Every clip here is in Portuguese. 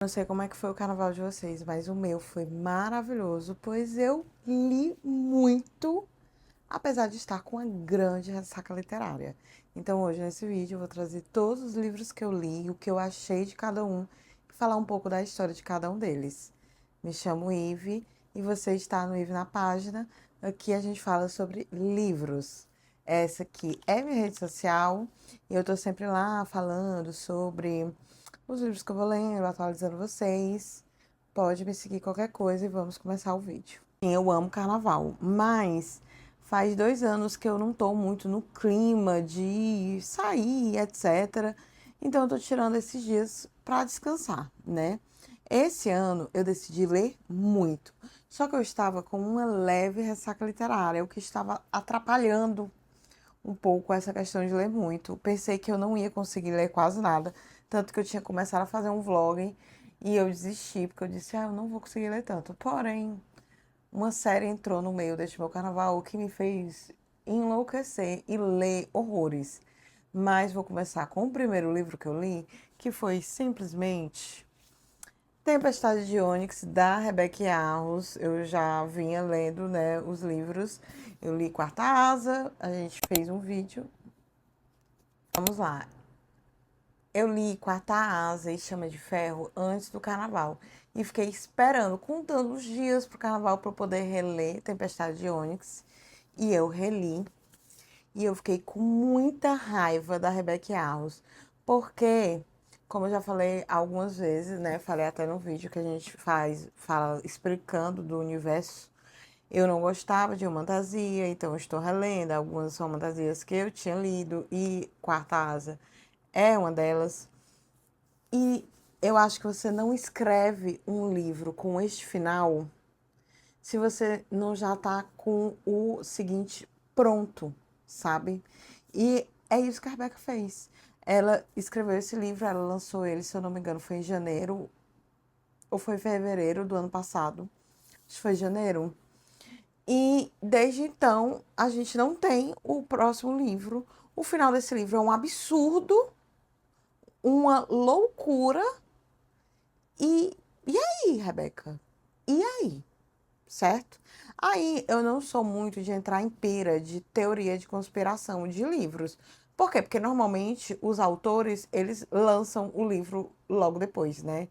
Não sei como é que foi o carnaval de vocês, mas o meu foi maravilhoso, pois eu li muito, apesar de estar com uma grande ressaca literária. Então hoje nesse vídeo eu vou trazer todos os livros que eu li, o que eu achei de cada um, e falar um pouco da história de cada um deles. Me chamo Ive e você está no Ive na Página. Aqui a gente fala sobre livros. Essa aqui é minha rede social e eu tô sempre lá falando sobre os livros que eu vou lendo, atualizando vocês. Pode me seguir qualquer coisa e vamos começar o vídeo. Sim, eu amo carnaval, mas faz 2 anos que eu não tô muito no clima de sair, etc. Então eu tô tirando esses dias para descansar, né? Esse ano eu decidi ler muito, só que eu estava com uma leve ressaca literária, o que estava atrapalhando um pouco essa questão de ler muito. Pensei que eu não ia conseguir ler quase nada, tanto que eu tinha começado a fazer um vlog e eu desisti, porque eu disse, eu não vou conseguir ler tanto. Porém, uma série entrou no meio deste meu carnaval, o que me fez enlouquecer e ler horrores. Mas vou começar com o primeiro livro que eu li, que foi simplesmente Tempestade de Ônix, da Rebecca Yarros. Eu já vinha lendo, né, os livros. Eu li Quarta Asa, a gente fez um vídeo. Vamos lá. Eu li Quarta Asa e Chama de Ferro antes do carnaval. E fiquei esperando, contando os dias pro carnaval para eu poder reler Tempestade de Ônix. E eu reli. E eu fiquei com muita raiva da Rebecca Yarros. Porque, como eu já falei algumas vezes, né? Falei até no vídeo que a gente fala explicando do universo. Eu não gostava de fantasia, então eu estou relendo. Algumas são fantasias que eu tinha lido. E Quarta Asa é uma delas. E eu acho que você não escreve um livro com este final se você não já tá com o seguinte pronto, sabe? E é isso que a Rebeca fez. Ela escreveu esse livro, ela lançou ele, se eu não me engano, foi em janeiro ou foi em fevereiro do ano passado. Acho que foi janeiro. E desde então a gente não tem o próximo livro. O final desse livro é um absurdo, uma loucura. E aí, Rebeca? E aí? Certo? Aí eu não sou muito de entrar em pira de teoria de conspiração de livros. Por quê? Porque normalmente os autores, eles lançam o livro logo depois, né?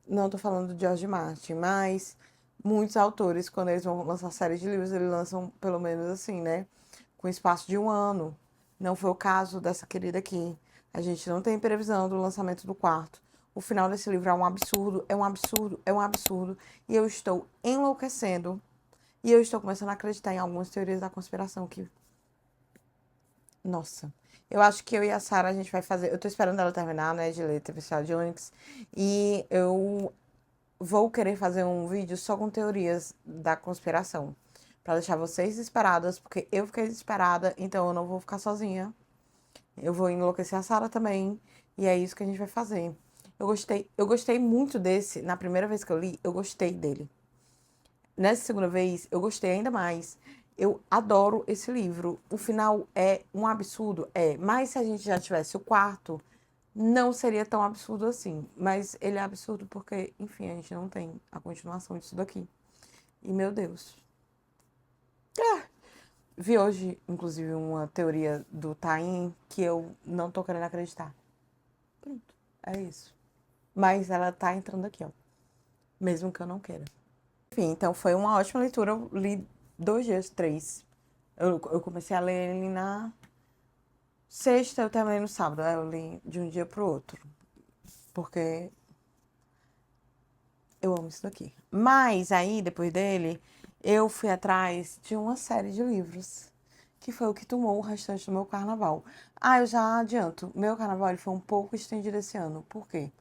Não tô falando de George Martin, mas muitos autores, quando eles vão lançar série de livros, eles lançam pelo menos assim, né? Com espaço de um ano. Não foi o caso dessa querida aqui. A gente não tem previsão do lançamento do quarto. O final desse livro é um absurdo, é um absurdo, é um absurdo. E eu estou enlouquecendo. E eu estou começando a acreditar em algumas teorias da conspiração que. Nossa. Eu acho que eu e a Sarah a gente vai fazer. Eu tô esperando ela terminar, né, de ler Tempestade de Ônix. E eu vou querer fazer um vídeo só com teorias da conspiração. Pra deixar vocês desesperadas, porque eu fiquei desesperada, então eu não vou ficar sozinha. Eu vou enlouquecer a Sarah também. E é isso que a gente vai fazer. Eu gostei muito desse. Na primeira vez que eu li, eu gostei dele. Nessa segunda vez, eu gostei ainda mais. Eu adoro esse livro. O final é um absurdo, é. Mas se a gente já tivesse o quarto, não seria tão absurdo assim. Mas ele é absurdo porque, enfim, a gente não tem a continuação disso daqui. E, meu Deus. Vi hoje, inclusive, uma teoria do Taim que eu não tô querendo acreditar. Pronto, é isso. Mas ela tá entrando aqui, ó. Mesmo que eu não queira. Enfim, então foi uma ótima leitura. Eu li 2 dias, 3. Eu comecei a ler ele na sexta, eu terminei no sábado. Aí eu li de um dia pro outro. Porque eu amo isso daqui. Mas aí, depois dele, eu fui atrás de uma série de livros. Que foi o que tomou o restante do meu carnaval. Ah, eu já adianto. Meu carnaval ele foi um pouco estendido esse ano. Por quê?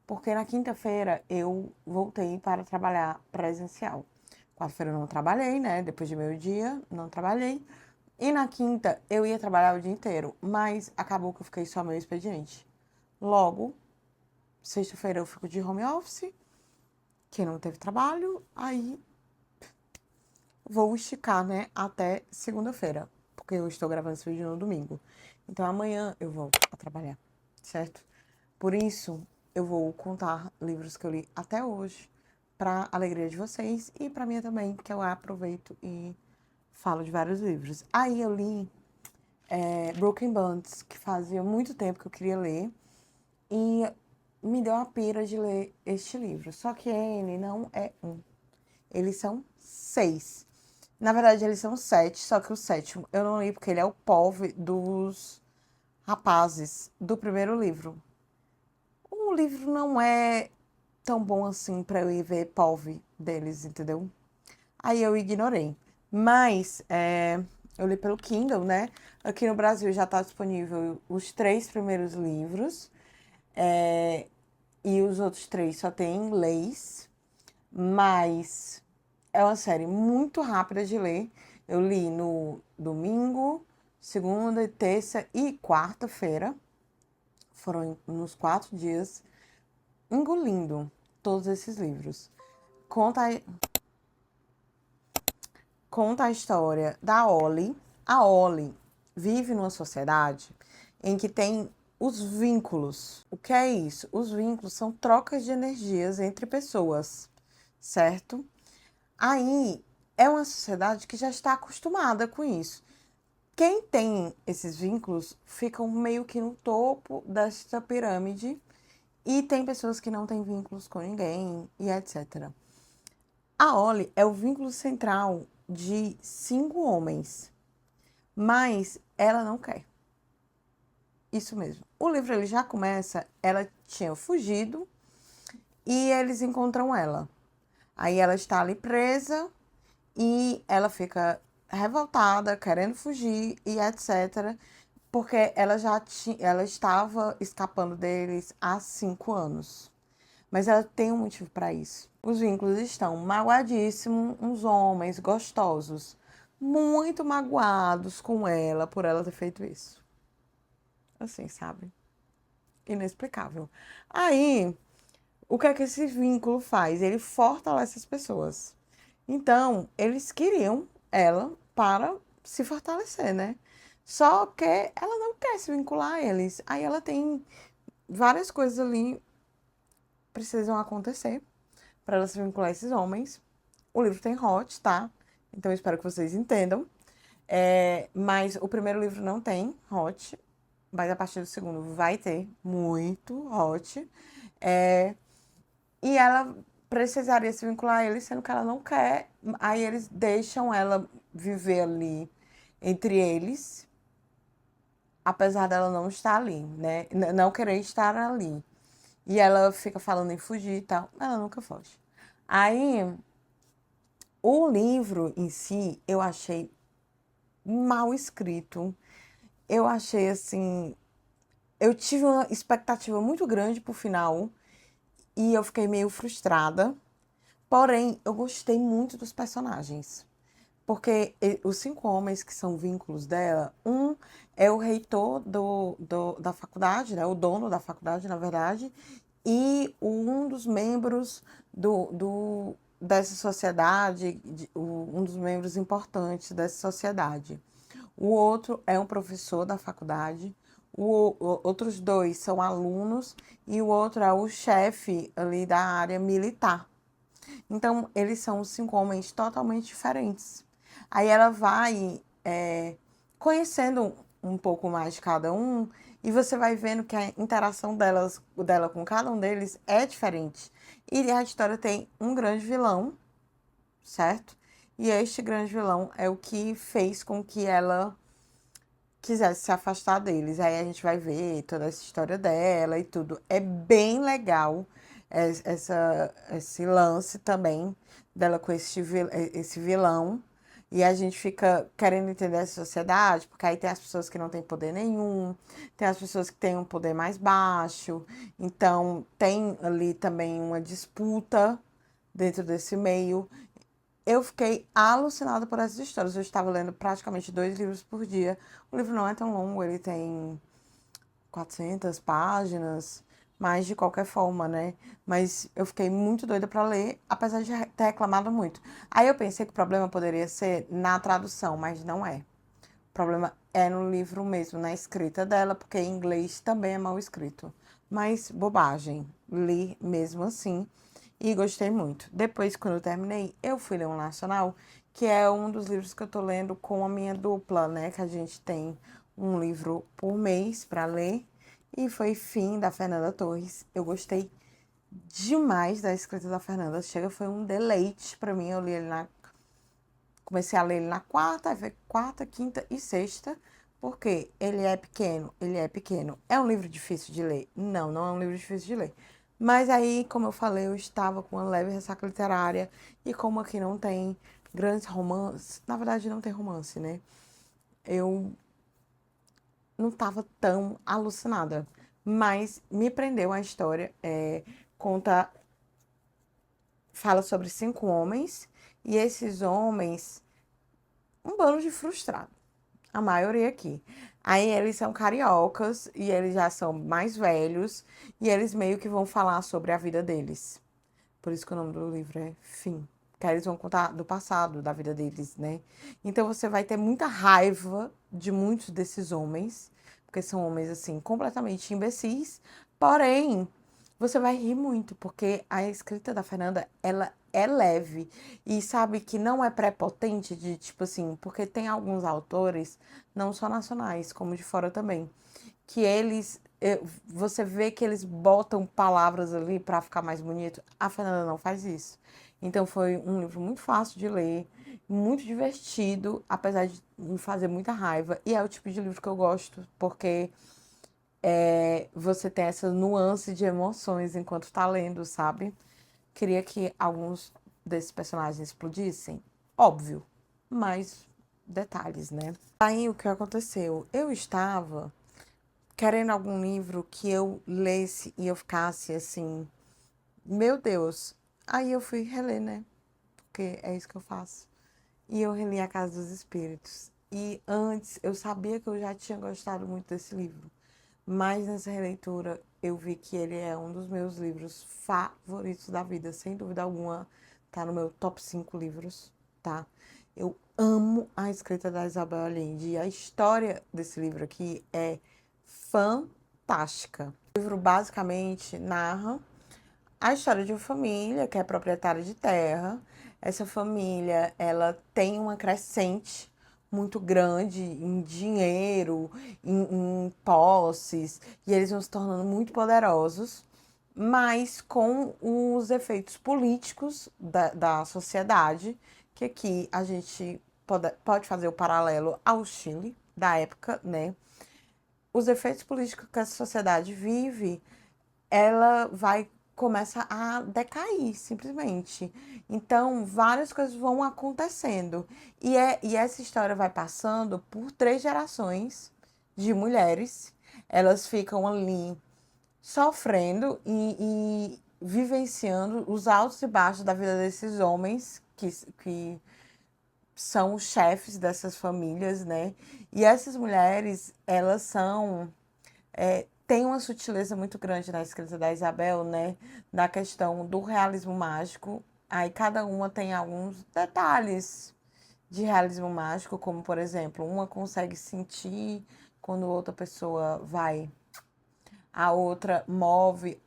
Porque na quinta-feira eu voltei para trabalhar presencial. Quarta-feira eu não trabalhei, né? Depois de meio-dia, não trabalhei. E na quinta eu ia trabalhar o dia inteiro, mas acabou que eu fiquei só meu expediente. Logo, sexta-feira eu fico de home office, que não teve trabalho, aí vou esticar, né, até segunda-feira, porque eu estou gravando esse vídeo no domingo. Então amanhã eu volto a trabalhar, certo? Por isso, eu vou contar livros que eu li até hoje, para alegria de vocês e para mim também, que eu aproveito e falo de vários livros. Aí eu li Broken Bonds, que fazia muito tempo que eu queria ler, e me deu a pira de ler este livro. Só que ele não é um, eles são 6. Na verdade, eles são 7, só que o sétimo eu não li porque ele é o POV dos rapazes do primeiro livro. O livro não é tão bom assim pra eu ir ver POV deles, entendeu? Aí eu ignorei. Mas eu li pelo Kindle, né? Aqui no Brasil já tá disponível os 3 primeiros livros. E os outros 3 só tem em inglês. Mas é uma série muito rápida de ler. Eu li no domingo, segunda, terça e quarta-feira. Foram nos 4 dias, engolindo todos esses livros. Conta, conta a história da Ollie. A Ollie vive numa sociedade em que tem os vínculos. O que é isso? Os vínculos são trocas de energias entre pessoas, certo? Aí é uma sociedade que já está acostumada com isso. Quem tem esses vínculos ficam meio que no topo desta pirâmide e tem pessoas que não têm vínculos com ninguém e etc. A Ollie é o vínculo central de 5 homens, mas ela não quer. Isso mesmo. O livro ele já começa, ela tinha fugido e eles encontram ela. Aí ela está ali presa e ela fica revoltada, querendo fugir e etc. Porque ela estava escapando deles há 5 anos. Mas ela tem um motivo para isso. Os vínculos estão magoadíssimos, uns homens gostosos, muito magoados com ela por ela ter feito isso. Assim, sabe? Inexplicável. Aí, o que é que esse vínculo faz? Ele fortalece as pessoas. Então, eles queriam ela para se fortalecer, né? Só que ela não quer se vincular a eles. Aí ela tem várias coisas ali precisam acontecer para ela se vincular a esses homens. O livro tem hot, tá? Então eu espero que vocês entendam. Mas o primeiro livro não tem hot, mas a partir do segundo vai ter muito hot. E ela precisaria se vincular a ele, sendo que ela não quer. Aí eles deixam ela viver ali entre eles, apesar dela não estar ali, né? Não querer estar ali. E ela fica falando em fugir e tal. Ela nunca foge. Aí, o livro em si, eu achei mal escrito. Eu achei assim. Eu tive uma expectativa muito grande pro final e eu fiquei meio frustrada. Porém, eu gostei muito dos personagens. Porque os 5 homens que são vínculos dela, um é o reitor da faculdade, né? O dono da faculdade, na verdade, e um dos membros dessa sociedade, um dos membros importantes dessa sociedade. O outro é um professor da faculdade, outros 2 são alunos e o outro é o chefe ali da área militar. Então, eles são 5 homens totalmente diferentes. Aí ela vai conhecendo um pouco mais de cada um e você vai vendo que a interação dela com cada um deles é diferente. E a história tem um grande vilão, certo? E este grande vilão é o que fez com que ela quisesse se afastar deles. Aí a gente vai ver toda essa história dela e tudo. É bem legal esse lance também dela com esse vilão. E a gente fica querendo entender essa sociedade, porque aí tem as pessoas que não têm poder nenhum, tem as pessoas que têm um poder mais baixo. Então, tem ali também uma disputa dentro desse meio. Eu fiquei alucinada por essas histórias. Eu estava lendo praticamente 2 livros por dia. O livro não é tão longo, ele tem 400 páginas, mas de qualquer forma, né? Mas eu fiquei muito doida para ler, apesar de ter reclamado muito. Aí eu pensei que o problema poderia ser na tradução, mas não é. O problema é no livro mesmo, na escrita dela, porque em inglês também é mal escrito. Mas bobagem. ler mesmo assim e gostei muito. Depois, quando eu terminei, eu fui ler um nacional, que é um dos livros que eu tô lendo com a minha dupla, né? Que a gente tem um livro por mês para ler. E foi Fim, da Fernanda Torres. Eu gostei demais da escrita da Fernanda. Chega, foi um deleite para mim. Eu li ele comecei a ler ele na quarta, aí foi quarta, quinta e sexta. Porque ele é pequeno, ele é pequeno. É um livro difícil de ler? Não, não é um livro difícil de ler. Mas aí, como eu falei, eu estava com uma leve ressaca literária. E como aqui não tem grandes romances, na verdade não tem romance, né? Eu não estava tão alucinada. Mas me prendeu a história. Conta, fala sobre 5 homens. E esses homens, um bando de frustrados. A maioria aqui. Aí eles são cariocas e eles já são mais velhos e eles meio que vão falar sobre a vida deles. Por isso que o nome do livro é Fim. Que aí eles vão contar do passado, da vida deles, né? Então você vai ter muita raiva de muitos desses homens, porque são homens assim completamente imbecis, porém você vai rir muito, porque a escrita da Fernanda, ela é leve e sabe que não é prepotente de tipo assim, porque tem alguns autores, não só nacionais, como de fora também, que eles você vê que eles botam palavras ali para ficar mais bonito. A Fernanda não faz isso. Então foi um livro muito fácil de ler, muito divertido, apesar de me fazer muita raiva. E é o tipo de livro que eu gosto, porque você tem essa nuance de emoções enquanto tá lendo, sabe? Queria que alguns desses personagens explodissem, óbvio, mas detalhes, né? Aí o que aconteceu? Eu estava querendo algum livro que eu lesse e eu ficasse assim, meu Deus. Aí eu fui reler, né? Porque é isso que eu faço. E eu reli A Casa dos Espíritos. E antes eu sabia que eu já tinha gostado muito desse livro. Mas nessa releitura eu vi que ele é um dos meus livros favoritos da vida, sem dúvida alguma. Tá no meu top 5 livros, tá? Eu amo a escrita da Isabel Allende. E a história desse livro aqui é fantástica. O livro basicamente narra a história de uma família que é proprietária de terra. Essa família, ela tem uma crescente muito grande em dinheiro, em posses, e eles vão se tornando muito poderosos, mas com os efeitos políticos da sociedade, que aqui a gente pode fazer o paralelo ao Chile da época, né? Os efeitos políticos que a sociedade vive, ela vai começa a decair simplesmente. Então, várias coisas vão acontecendo. E essa história vai passando por 3 gerações de mulheres. Elas ficam ali sofrendo e vivenciando os altos e baixos da vida desses homens que são os chefes dessas famílias, né? E essas mulheres, elas são tem uma sutileza muito grande na escrita da Isabel, né? Na questão do realismo mágico. Aí cada uma tem alguns detalhes de realismo mágico, como por exemplo, uma consegue sentir quando outra pessoa vai, a outra move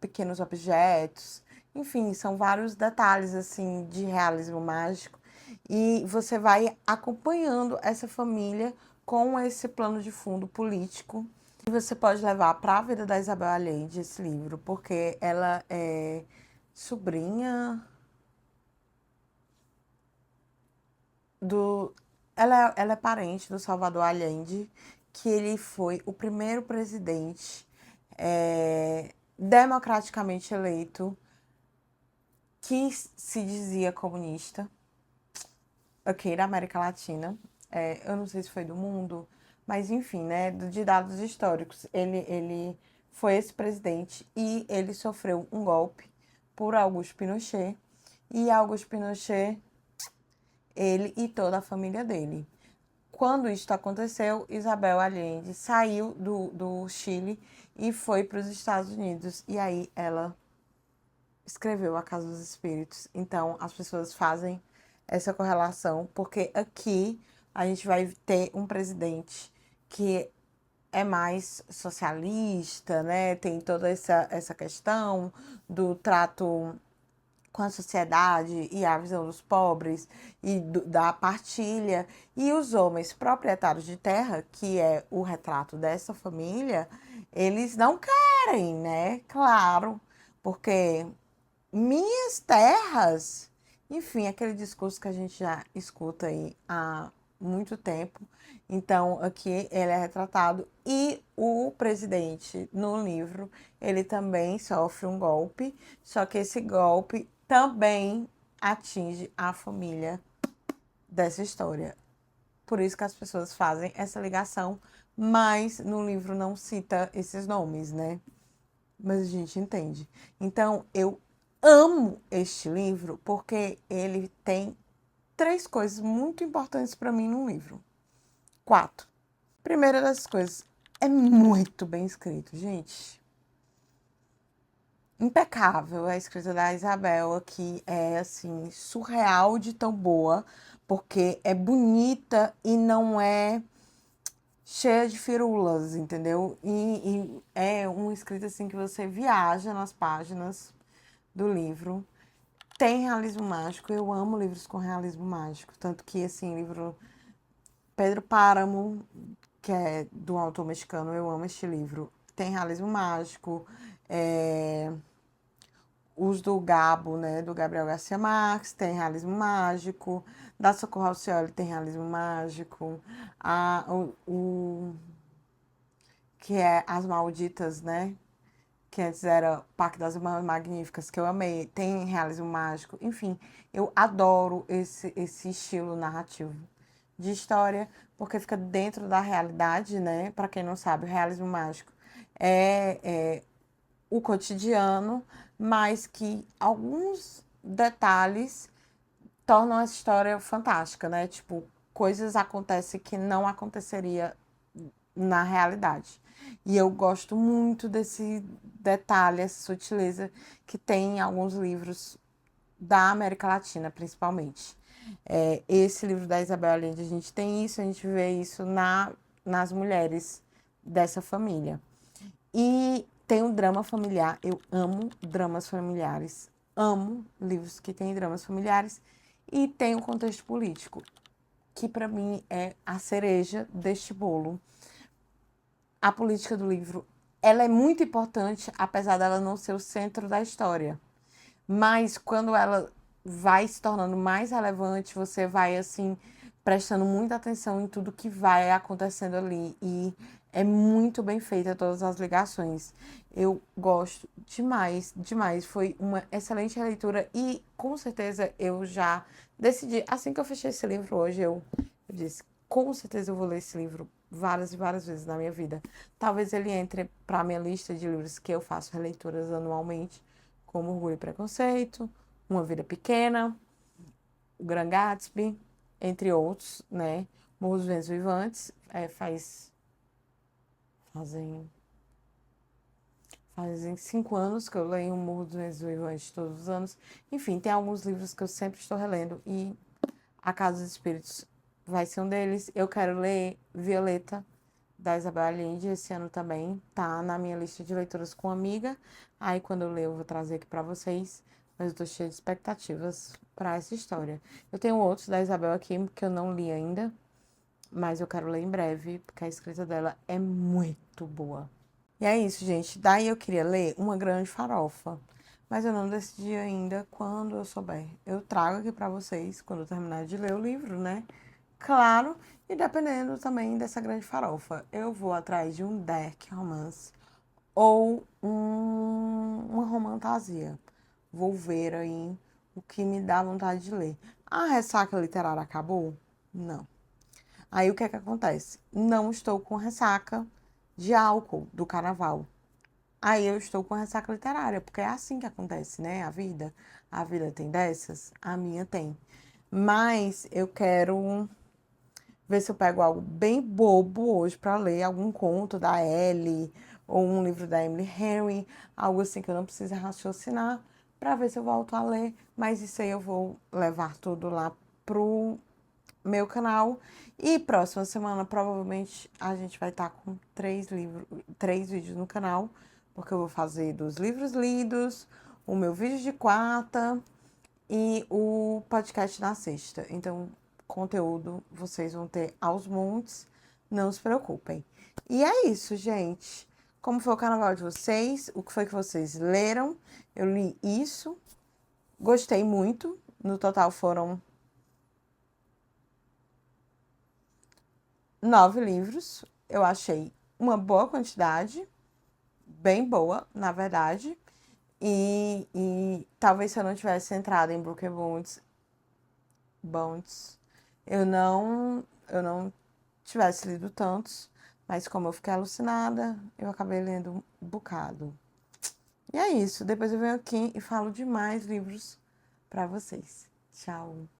pequenos objetos. Enfim, são vários detalhes assim de realismo mágico e você vai acompanhando essa família com esse plano de fundo político. E você pode levar para a vida da Isabel Allende esse livro, porque ela é sobrinha do. Ela é parente do Salvador Allende, que ele foi o primeiro presidente democraticamente eleito que se dizia comunista, ok, da América Latina. Eu não sei se foi do mundo, mas enfim, né, de dados históricos. Ele foi esse presidente e ele sofreu um golpe por Augusto Pinochet. E Augusto Pinochet, ele e toda a família dele. Quando isso aconteceu, Isabel Allende saiu do Chile e foi para os Estados Unidos. E aí ela escreveu A Casa dos Espíritos. Então, as pessoas fazem essa correlação, porque aqui a gente vai ter um presidente que é mais socialista, né? Tem toda essa questão do trato com a sociedade e a visão dos pobres e da partilha. E os homens proprietários de terra, que é o retrato dessa família, eles não querem, né? Claro, porque minhas terras, enfim, aquele discurso que a gente já escuta aí há muito tempo. Então, aqui ele é retratado e o presidente no livro, ele também sofre um golpe, só que esse golpe também atinge a família dessa história. Por isso que as pessoas fazem essa ligação, mas no livro não cita esses nomes, né? Mas a gente entende. Então, eu amo este livro porque ele tem três coisas muito importantes para mim no livro. Quatro. Primeira das coisas, é muito bem escrito, gente. Impecável a escrita da Isabel aqui, é assim, surreal de tão boa, porque é bonita e não é cheia de firulas, entendeu? E é uma escrita assim que você viaja nas páginas do livro. Tem realismo mágico, eu amo livros com realismo mágico, tanto que assim, livro Pedro Páramo, que é do autor mexicano, eu amo este livro. Tem realismo mágico, os do Gabo, né, do Gabriel Garcia Marques, tem realismo mágico, da Socorro Alcioli tem realismo mágico, que é As Malditas, né, que antes era Parque das Irmãs Magníficas, que eu amei, tem realismo mágico, enfim, eu adoro esse estilo narrativo de história, porque fica dentro da realidade, né? Para quem não sabe, o realismo mágico é o cotidiano, mas que alguns detalhes tornam essa história fantástica, né? Tipo, coisas acontecem que não aconteceria na realidade. E eu gosto muito desse detalhe, essa sutileza que tem em alguns livros da América Latina, principalmente. Esse livro da Isabel Allende, a gente tem isso, a gente vê isso nas mulheres dessa família. E tem um drama familiar, eu amo dramas familiares, amo livros que têm dramas familiares, e tem um contexto político, que para mim é a cereja deste bolo. A política do livro, ela é muito importante, apesar dela não ser o centro da história. Mas quando ela vai se tornando mais relevante, você vai assim prestando muita atenção em tudo que vai acontecendo ali e é muito bem feita todas as ligações. Eu gosto demais, demais. Foi uma excelente leitura e com certeza eu já decidi, assim que eu fechei esse livro hoje, eu disse, com certeza eu vou ler esse livro várias e várias vezes na minha vida. Talvez ele entre para a minha lista de livros que eu faço releituras anualmente, como Orgulho e Preconceito, Uma Vida Pequena, O Gran Gatsby, entre outros, né? Morros dos Ventos Vivantes, fazem, fazem 5 anos que eu leio Morro dos Ventos Vivantes todos os anos. Enfim, tem alguns livros que eu sempre estou relendo e A Casa dos Espíritos vai ser um deles. Eu quero ler Violeta, da Isabel Allende, esse ano também. Tá na minha lista de leituras com amiga. Aí quando eu ler eu vou trazer aqui para vocês. Mas eu tô cheia de expectativas para essa história. Eu tenho outros da Isabel aqui que eu não li ainda, mas eu quero ler em breve, porque a escrita dela é muito boa. E é isso, gente. Daí eu queria ler Uma Grande Farofa, mas eu não decidi ainda quando eu souber. Eu trago aqui para vocês quando eu terminar de ler o livro, né? Claro, e dependendo também dessa grande farofa, eu vou atrás de um dark romance ou uma romantasia. Vou ver aí o que me dá vontade de ler. A ressaca literária acabou? Não. Aí o que é que acontece? Não estou com ressaca de álcool do carnaval. Aí eu estou com ressaca literária, porque é assim que acontece, né? A vida. A vida tem dessas, a minha tem. Mas eu quero ver se eu pego algo bem bobo hoje para ler, algum conto da Ellie ou um livro da Emily Henry, algo assim que eu não precise raciocinar, para ver se eu volto a ler. Mas isso aí eu vou levar tudo lá pro meu canal. E próxima semana, provavelmente, a gente vai estar com 3 vídeos no canal, porque eu vou fazer dos livros lidos, o meu vídeo de quarta e o podcast na sexta. Então, conteúdo vocês vão ter aos montes, não se preocupem. E é isso, gente. Como foi o carnaval de vocês? O que foi que vocês leram? Eu li isso, gostei muito. No total foram 9 livros. Eu achei uma boa quantidade, bem boa, na verdade. E talvez se eu não tivesse entrado em Broken Bones, eu não tivesse lido tantos, mas como eu fiquei alucinada, eu acabei lendo um bocado. E é isso. Depois eu venho aqui e falo de mais livros para vocês. Tchau.